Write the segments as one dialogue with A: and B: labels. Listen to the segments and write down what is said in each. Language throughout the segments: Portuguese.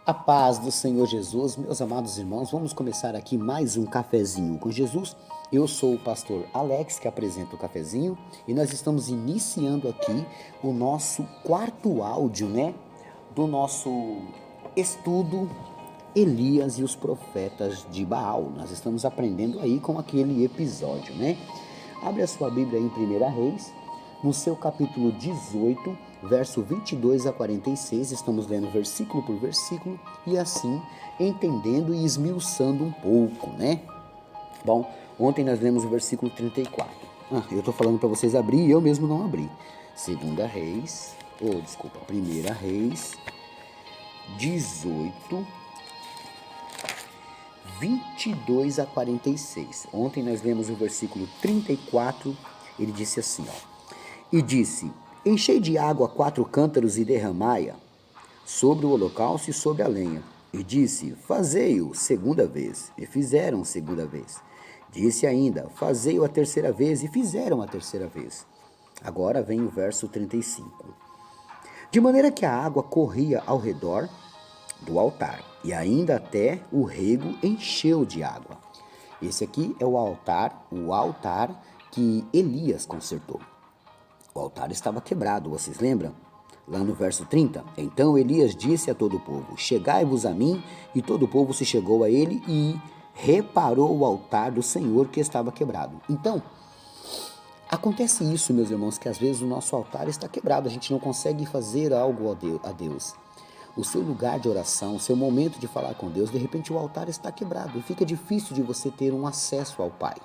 A: A paz do Senhor Jesus, meus amados irmãos, vamos começar aqui mais um cafezinho com Jesus. Eu sou o pastor Alex, que apresenta o cafezinho, e nós estamos iniciando aqui o nosso quarto áudio, do nosso estudo Elias e os profetas de Baal. Nós estamos aprendendo aí com aquele episódio, Abre a sua Bíblia em 1 Reis, no seu capítulo 18, verso 22 a 46, estamos lendo versículo por versículo e assim entendendo e esmiuçando um pouco, Bom, ontem nós lemos o versículo 34. Eu estou falando para vocês abrir e eu mesmo não abri. 1 Reis 18, 22 a 46. Ontem nós lemos o versículo 34, ele disse assim, E disse, enchei de água 4 cântaros e derramai-a sobre o holocausto e sobre a lenha. E disse, fazei-o segunda vez. E fizeram segunda vez. Disse ainda, fazei-o a terceira vez. E fizeram a terceira vez. Agora vem o verso 35. De maneira que a água corria ao redor do altar, e ainda até o rego encheu de água. Esse aqui é o altar que Elias consertou. O altar estava quebrado, vocês lembram? Lá no verso 30, então Elias disse a todo o povo, chegai-vos a mim, e todo o povo se chegou a ele e reparou o altar do Senhor que estava quebrado. Então, acontece isso, meus irmãos, que às vezes o nosso altar está quebrado, a gente não consegue fazer algo a Deus. O seu lugar de oração, o seu momento de falar com Deus, de repente o altar está quebrado e fica difícil de você ter um acesso ao Pai,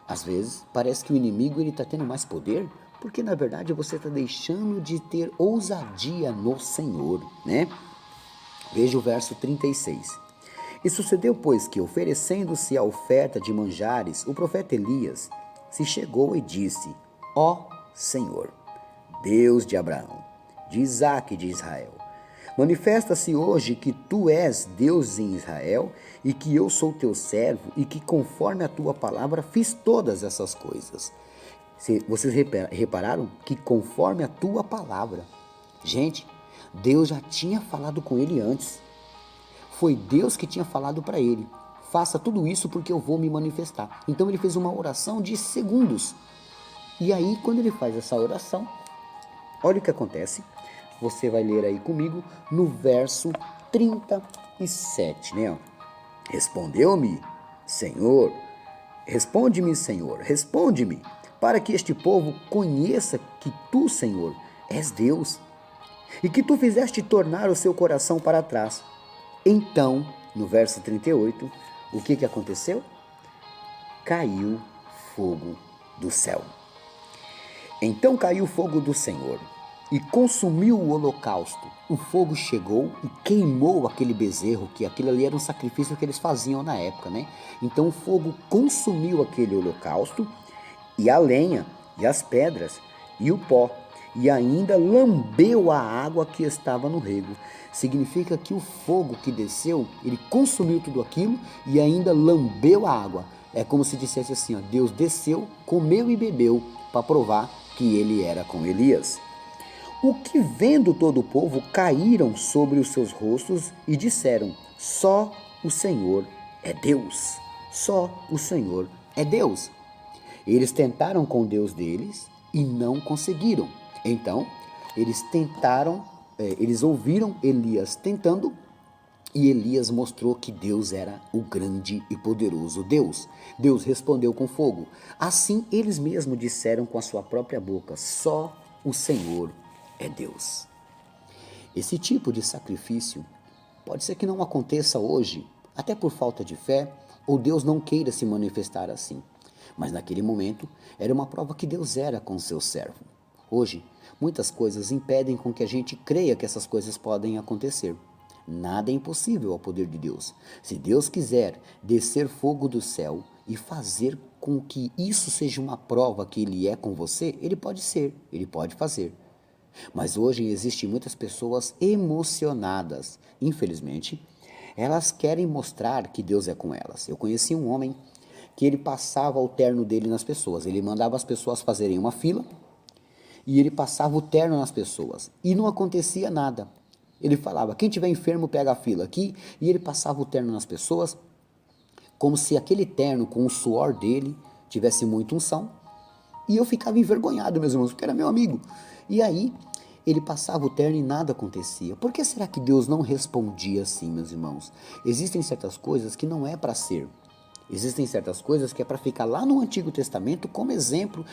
A: Às vezes parece que o inimigo está tendo mais poder, porque na verdade você está deixando de ter ousadia no Senhor, Veja o verso 36. E sucedeu, pois, que oferecendo-se a oferta de manjares, o profeta Elias se chegou e disse, ó Senhor, Deus de Abraão, de Isaque e de Israel, manifesta-se hoje que tu és Deus em Israel e que eu sou teu servo e que conforme a tua palavra fiz todas essas coisas. Vocês repararam que conforme a tua palavra, gente, Deus já tinha falado com ele antes. Foi Deus que tinha falado para ele, faça tudo isso porque eu vou me manifestar. Então ele fez uma oração de segundos. E aí quando ele faz essa oração, olha o que acontece. Você vai ler aí comigo no verso 37, Respondeu-me, Senhor, responde-me, Senhor, responde-me, para que este povo conheça que tu, Senhor, és Deus, e que tu fizeste tornar o seu coração para trás. Então, no verso 38, o que aconteceu? Caiu fogo do céu. Então caiu fogo do Senhor e consumiu o holocausto. O fogo chegou e queimou aquele bezerro, que aquilo ali era um sacrifício que eles faziam na época, Então o fogo consumiu aquele holocausto e a lenha e as pedras e o pó, e ainda lambeu a água que estava no rego. Significa que o fogo que desceu, ele consumiu tudo aquilo e ainda lambeu a água. É como se dissesse assim, Deus desceu, comeu e bebeu para provar que ele era com Elias. O que vendo todo o povo caíram sobre os seus rostos e disseram, só o Senhor é Deus, só o Senhor é Deus. Eles tentaram com o Deus deles e não conseguiram. Então, eles ouviram Elias tentando e Elias mostrou que Deus era o grande e poderoso Deus. Deus respondeu com fogo. Assim, eles mesmos disseram com a sua própria boca, só o Senhor é Deus. Esse tipo de sacrifício pode ser que não aconteça hoje, até por falta de fé, ou Deus não queira se manifestar assim. Mas naquele momento, era uma prova que Deus era com seu servo. Hoje, muitas coisas impedem com que a gente creia que essas coisas podem acontecer. Nada é impossível ao poder de Deus. Se Deus quiser descer fogo do céu e fazer com que isso seja uma prova que Ele é com você, Ele pode ser, Ele pode fazer. Mas hoje existem muitas pessoas emocionadas. Infelizmente, elas querem mostrar que Deus é com elas. Eu conheci um homem que ele passava o terno dele nas pessoas. Ele mandava as pessoas fazerem uma fila e ele passava o terno nas pessoas. E não acontecia nada. Ele falava, quem tiver enfermo pega a fila aqui, e ele passava o terno nas pessoas, como se aquele terno com o suor dele tivesse muita unção, e eu ficava envergonhado, meus irmãos, porque era meu amigo. E aí, ele passava o terno e nada acontecia. Por que será que Deus não respondia assim, meus irmãos? Existem certas coisas que não é para ser. Existem certas coisas que é para ficar lá no Antigo Testamento como exemplo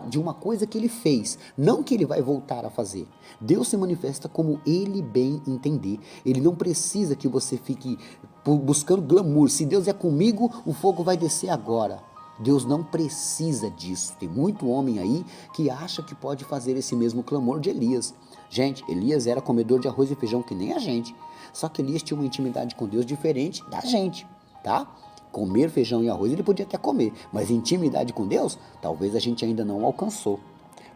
A: de uma coisa que ele fez, não que ele vai voltar a fazer. Deus se manifesta como ele bem entender. Ele não precisa que você fique buscando glamour. Se Deus é comigo, o fogo vai descer agora. Deus não precisa disso. Tem muito homem aí que acha que pode fazer esse mesmo clamor de Elias. Gente, Elias era comedor de arroz e feijão que nem a gente. Só que Elias tinha uma intimidade com Deus diferente da gente, tá? Comer feijão e arroz ele podia até comer, mas intimidade com Deus, talvez a gente ainda não alcançou.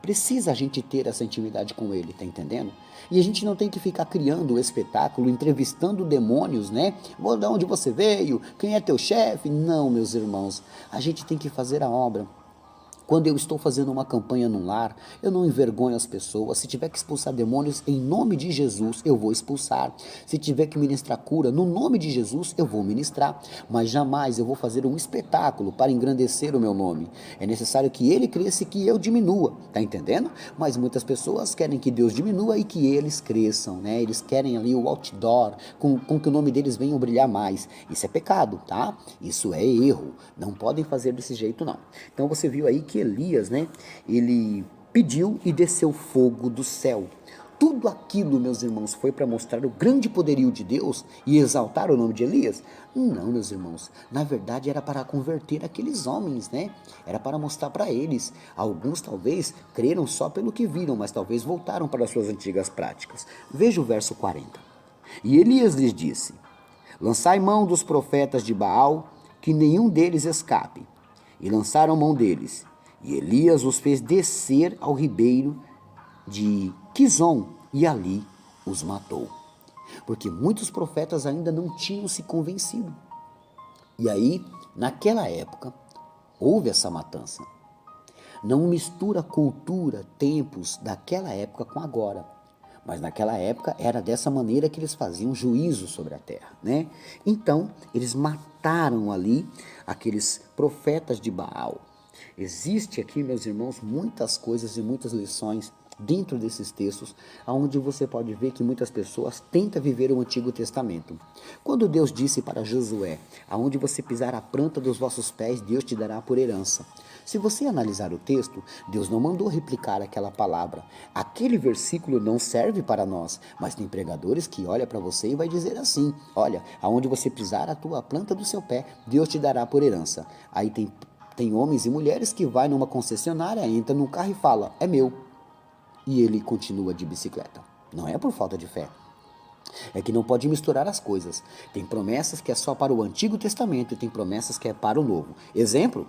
A: Precisa a gente ter essa intimidade com Ele, tá entendendo? E a gente não tem que ficar criando um espetáculo, entrevistando demônios, né? De onde você veio? Quem é teu chefe? Não, meus irmãos. A gente tem que fazer a obra. Quando eu estou fazendo uma campanha num lar, eu não envergonho as pessoas. Se tiver que expulsar demônios, em nome de Jesus, eu vou expulsar. Se tiver que ministrar cura, no nome de Jesus, eu vou ministrar. Mas jamais eu vou fazer um espetáculo para engrandecer o meu nome. É necessário que ele cresça e que eu diminua, tá entendendo? Mas muitas pessoas querem que Deus diminua e que eles cresçam, né? Eles querem ali o outdoor, com que o nome deles venha brilhar mais. Isso é pecado, tá? Isso é erro. Não podem fazer desse jeito, não. Então você viu aí que Elias, né, ele pediu e desceu fogo do céu. Tudo aquilo, meus irmãos, foi para mostrar o grande poderio de Deus e exaltar o nome de Elias? Não, meus irmãos. Na verdade, era para converter aqueles homens, né? Era para mostrar para eles. Alguns, talvez, creram só pelo que viram, mas talvez voltaram para as suas antigas práticas. Veja o verso 40. E Elias lhes disse, lançai mão dos profetas de Baal, que nenhum deles escape. E lançaram mão deles. E Elias os fez descer ao ribeiro de Quizon, e ali os matou. Porque muitos profetas ainda não tinham se convencido. E aí, naquela época, houve essa matança. Não mistura cultura, tempos daquela época com agora. Mas naquela época era dessa maneira que eles faziam juízo sobre a terra, né? Então, eles mataram ali aqueles profetas de Baal. Existe aqui, meus irmãos, muitas coisas e muitas lições dentro desses textos, onde você pode ver que muitas pessoas tentam viver o Antigo Testamento. Quando Deus disse para Josué, aonde você pisar a planta dos vossos pés, Deus te dará por herança. Se você analisar o texto, Deus não mandou replicar aquela palavra. Aquele versículo não serve para nós, mas tem pregadores que olham para você e vai dizer assim, olha, aonde você pisar a tua planta do seu pé, Deus te dará por herança. Aí tem homens e mulheres que vai numa concessionária, entra num carro e fala, é meu. E ele continua de bicicleta. Não é por falta de fé. É que não pode misturar as coisas. Tem promessas que é só para o Antigo Testamento e tem promessas que é para o Novo. Exemplo,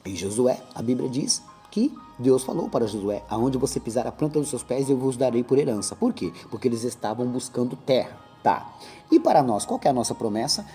A: em Josué, a Bíblia diz que Deus falou para Josué, aonde você pisar a planta dos seus pés eu vos darei por herança. Por quê? Porque eles estavam buscando terra. Tá. E para nós, qual que é a nossa promessa?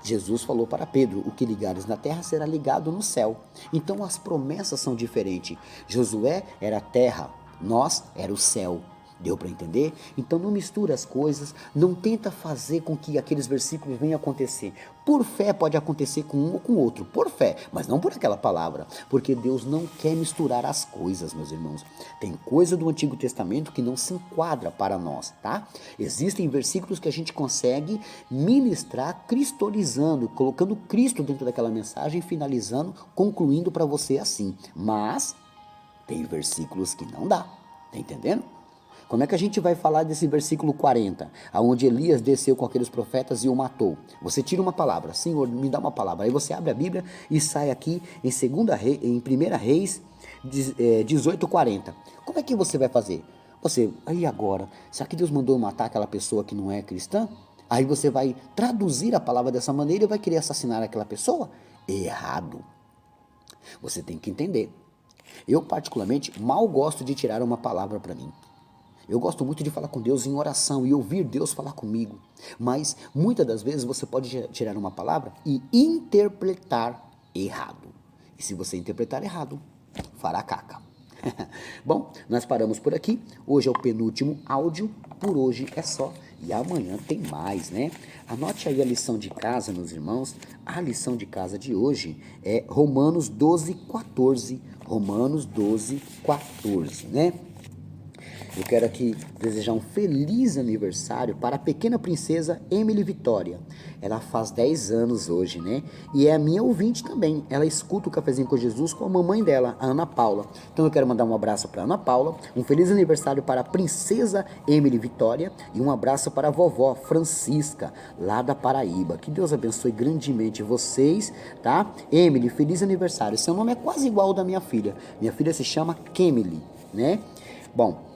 A: Jesus falou para Pedro, o que ligares na terra será ligado no céu. Então as promessas são diferentes. Josué era terra, nós era o céu. Deu para entender? Então não mistura as coisas, não tenta fazer com que aqueles versículos venham acontecer. Por fé pode acontecer com um ou com outro, por fé, mas não por aquela palavra, porque Deus não quer misturar as coisas, meus irmãos. Tem coisa do Antigo Testamento que não se enquadra para nós, tá? Existem versículos que a gente consegue ministrar cristolizando, colocando Cristo dentro daquela mensagem, finalizando, concluindo para você assim. Mas tem versículos que não dá, tá entendendo? Como é que a gente vai falar desse versículo 40, aonde Elias desceu com aqueles profetas e o matou? Você tira uma palavra, Senhor, me dá uma palavra. Aí você abre a Bíblia e sai aqui em 1 Reis 18:40. Como é que você vai fazer? Aí agora, será que Deus mandou matar aquela pessoa que não é cristã? Aí você vai traduzir a palavra dessa maneira e vai querer assassinar aquela pessoa? Errado. Você tem que entender. Eu, particularmente, mal gosto de tirar uma palavra para mim. Eu gosto muito de falar com Deus em oração e ouvir Deus falar comigo. Mas, muitas das vezes, você pode tirar uma palavra e interpretar errado. E se você interpretar errado, fará caca. Bom, nós paramos por aqui. Hoje é o penúltimo áudio. Por hoje é só. E amanhã tem mais, né? Anote aí a lição de casa, meus irmãos. A lição de casa de hoje é Romanos 12:14. Romanos 12:14, né? Eu quero aqui desejar um feliz aniversário para a pequena princesa Emily Vitória. Ela faz 10 anos hoje, né? E é a minha ouvinte também. Ela escuta o Cafezinho com Jesus com a mamãe dela, a Ana Paula. Então eu quero mandar um abraço para a Ana Paula, um feliz aniversário para a princesa Emily Vitória e um abraço para a vovó Francisca, lá da Paraíba. Que Deus abençoe grandemente vocês, tá? Emily, feliz aniversário. Seu nome é quase igual ao da minha filha. Minha filha se chama Kemily, né? Bom,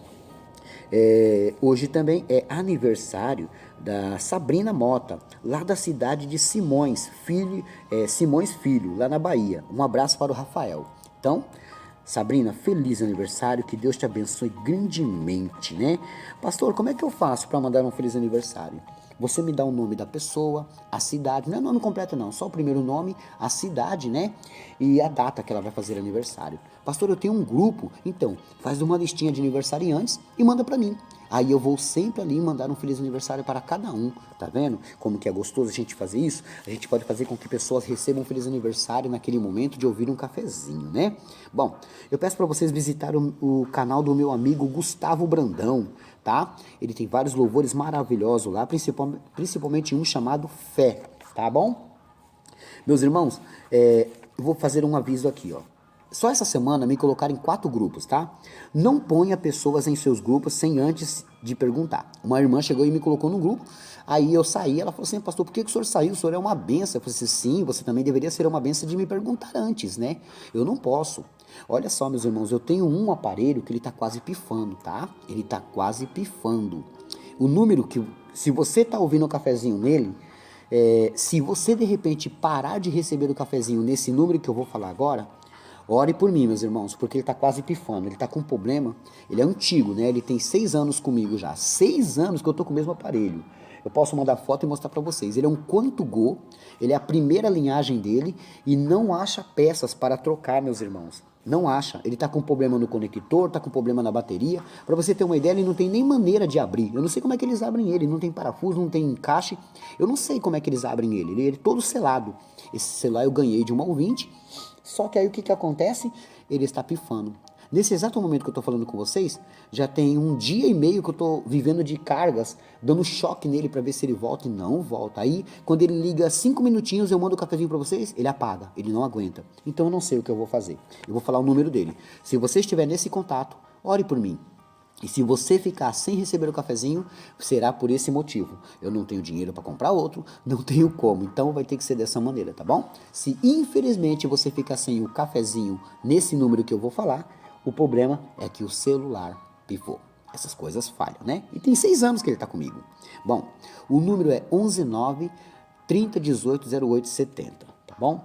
A: hoje também é aniversário da Sabrina Mota, lá da cidade de Simões Filho, lá na Bahia. Um abraço para o Rafael. Então, Sabrina, feliz aniversário, que Deus te abençoe grandemente, né? Pastor, como é que eu faço para mandar um feliz aniversário? Você me dá o nome da pessoa, a cidade, não é o nome completo não, só o primeiro nome, a cidade, né? E a data que ela vai fazer aniversário. Pastor, eu tenho um grupo, então faz uma listinha de aniversariantes e manda para mim. Aí eu vou sempre ali mandar um feliz aniversário para cada um, tá vendo? Como que é gostoso a gente fazer isso? A gente pode fazer com que pessoas recebam um feliz aniversário naquele momento de ouvir um cafezinho, né? Bom, eu peço para vocês visitarem o canal do meu amigo Gustavo Brandão, tá? Ele tem vários louvores maravilhosos lá, principalmente um chamado Fé, tá bom? Meus irmãos, eu vou fazer um aviso aqui, ó. Só essa semana me colocaram em 4 grupos, tá? Não ponha pessoas em seus grupos sem antes de perguntar. Uma irmã chegou e me colocou no grupo, aí eu saí, ela falou assim, pastor, por que o senhor saiu? O senhor é uma benção. Eu falei assim, sim, você também deveria ser uma benção de me perguntar antes, né? Eu não posso. Olha só, meus irmãos, eu tenho um aparelho que ele tá quase pifando, tá? Ele tá quase pifando. O número que, se você tá ouvindo o cafezinho nele, se você de repente parar de receber o cafezinho nesse número que eu vou falar agora, ore por mim, meus irmãos, porque ele está quase pifando, ele está com um problema, ele é antigo, né? Ele tem 6 anos comigo já, 6 anos que eu tô com o mesmo aparelho. Eu posso mandar foto e mostrar para vocês. Ele é um Quanto-Go, ele é a primeira linhagem dele e não acha peças para trocar, meus irmãos. Não acha. Ele está com problema no conector, está com problema na bateria. Para você ter uma ideia, ele não tem nem maneira de abrir. Eu não sei como é que eles abrem ele. Não tem parafuso, não tem encaixe. Eu não sei como é que eles abrem ele. Ele é todo selado. Esse celular eu ganhei de uma ouvinte. Só que aí o que acontece? Ele está pifando. Nesse exato momento que eu estou falando com vocês, já tem 1 dia e meio que eu estou vivendo de cargas, dando choque nele para ver se ele volta e não volta. Aí, quando ele liga 5 minutinhos, eu mando o cafezinho para vocês, ele apaga, ele não aguenta. Então eu não sei o que eu vou fazer. Eu vou falar o número dele. Se você estiver nesse contato, ore por mim. E se você ficar sem receber o cafezinho, será por esse motivo. Eu não tenho dinheiro para comprar outro, não tenho como, então vai ter que ser dessa maneira, tá bom? Se infelizmente você ficar sem o cafezinho nesse número que eu vou falar, o problema é que o celular pifou. Essas coisas falham, né? E tem 6 anos que ele está comigo. Bom, o número é 119 3018 0870, tá bom?